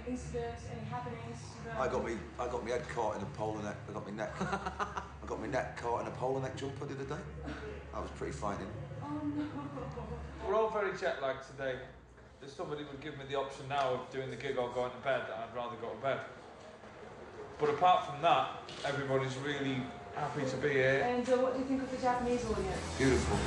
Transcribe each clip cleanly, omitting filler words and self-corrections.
incidents, any happenings? I got my head caught in a polo neck. I got my neck caught in a polo neck jumper the other day. That was pretty frightening. Oh no. We're all very jet lagged today. If somebody would give me the option now of doing the gig or going to bed, I'd rather go to bed. But apart from that, everybody's really happy to be here. And what do you think of the Japanese audience? Beautiful.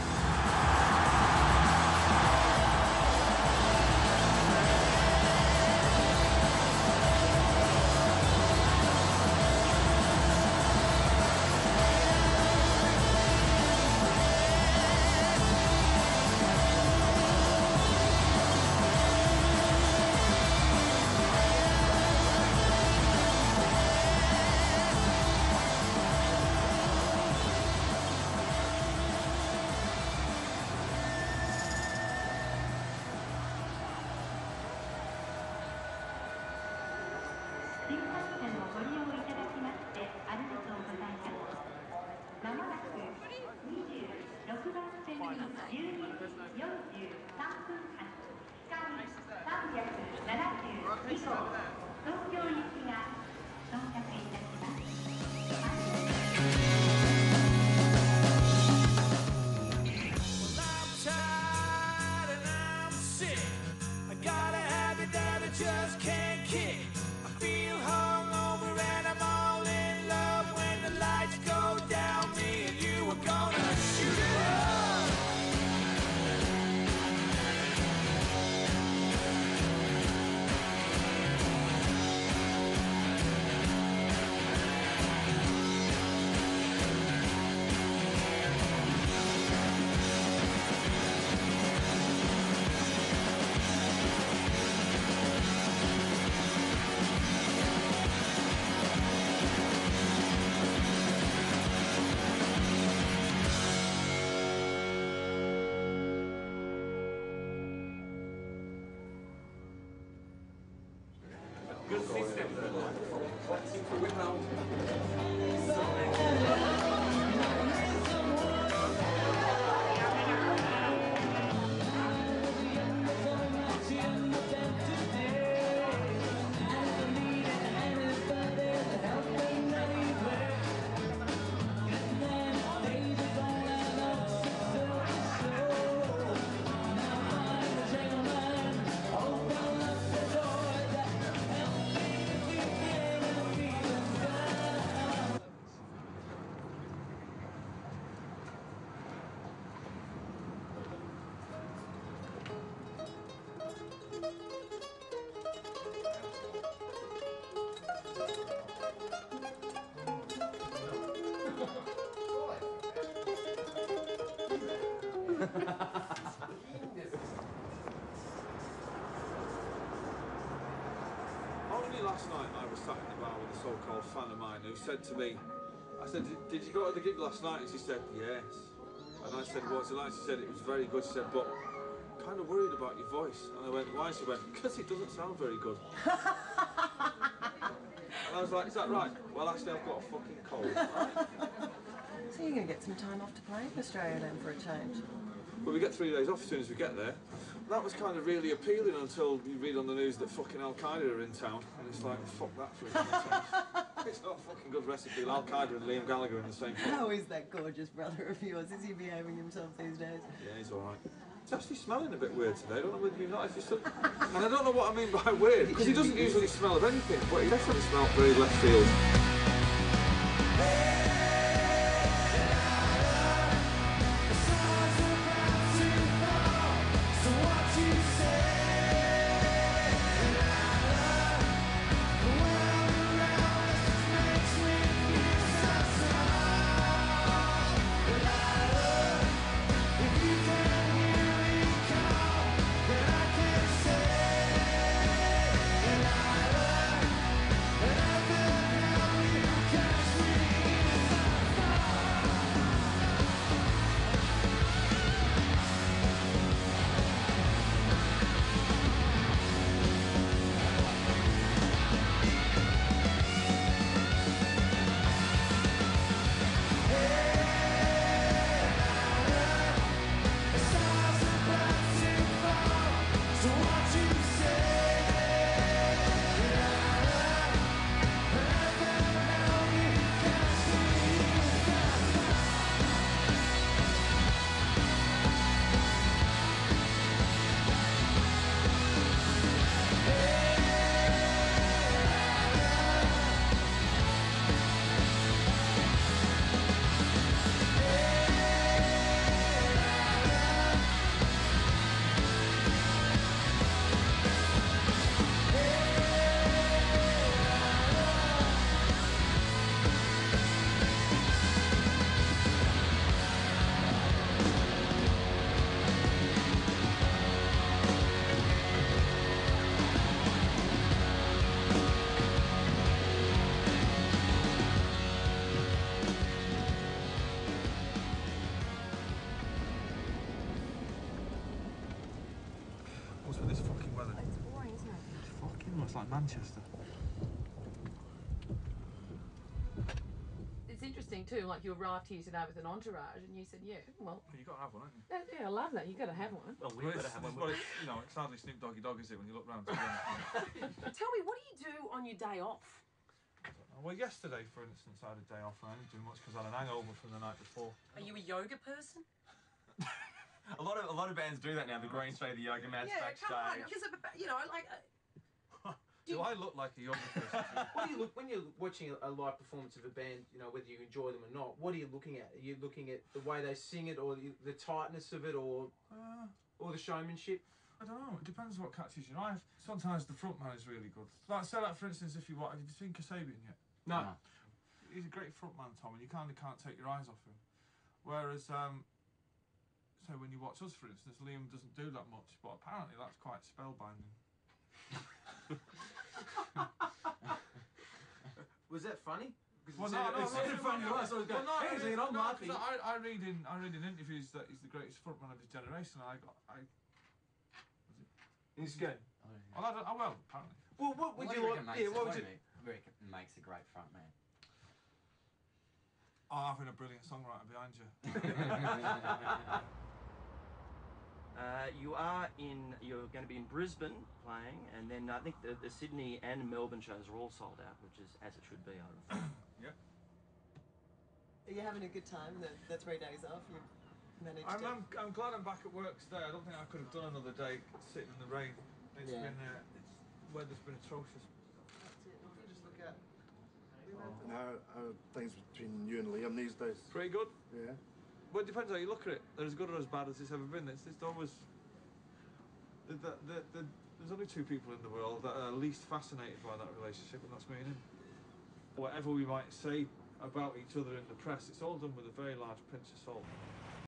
Good system. Only last night I was sat in the bar with a so-called fan of mine who said to me, I said, did you go to the gig last night? And she said, yes. And I said, what's it like? She said, it was very good. She said, but I'm kind of worried about your voice. And I went, why? She went, because it doesn't sound very good. And I was like, is that right? Well, actually, I've got a fucking cold. So you're going to get some time off to play in Australia then for a change? Well, we get 3 days off as soon as we get there. That was kind of really appealing until you read on the news that fucking Al-Qaeda are in town, and it's like, fuck that for a change. It's not a fucking good recipe. Al-Qaeda and Liam Gallagher in the same place. How is that gorgeous brother of yours? Is he behaving himself these days? Yeah, he's alright. It's actually smelling a bit weird today. I don't know whether you've noticed. And I don't know what I mean by weird, because he doesn't usually smell of anything, but he definitely smelled very left field. That's like Manchester. It's interesting too, like you arrived here today with an entourage and you said, yeah, well... You've got to have one, haven't you? Yeah, I love that. You've got to have one. Well, we've got to have one. You know, it's hardly Snoop Doggy Dogg, is it, when you look round? To Tell me, what do you do on your day off? Well, yesterday, for instance, I had a day off and I didn't do much because I had an hangover from the night before. Are you a yoga person? A lot of bands do that now. The Green Street, the yoga mats backstage. Come on, because, you know, like... Do I look like a yoga person? What do you look when you're watching a live performance of a band? You know, whether you enjoy them or not. What are you looking at? Are you looking at the way they sing it, or the tightness of it, or the showmanship? I don't know. It depends what catches your eye. Sometimes the front man is really good. Like, say that, for instance, if you have you seen Kasabian yet? No. He's a great front man, Tom, and you kind of can't take your eyes off him. Whereas, so when you watch us, for instance, Liam doesn't do that much, but apparently that's quite spellbinding. Was that funny? Well, no, it's funny to us. I was going, I'm laughing. I read in interviews that he's the greatest frontman of his generation. And He's good. Well, apparently. Well, what would you like? Yeah, what would you? Makes a great front man. Oh, having a brilliant songwriter behind you. You're going to be in Brisbane playing, and then I think the Sydney and Melbourne shows are all sold out, which is as it should be, I would think. Yep. Are you having a good time, the 3 days off? You managed I'm glad I'm back at work today. I don't think I could have done another day sitting in the rain. It's been, weather's been atrocious. That's it. You just look at... No, things between you and Liam these days. Pretty good? Yeah. Well, it depends how you look at it. They're as good or as bad as it's ever been. It's always... There's only two people in the world that are least fascinated by that relationship, and that's me and him. Whatever we might say about each other in the press, it's all done with a very large pinch of salt.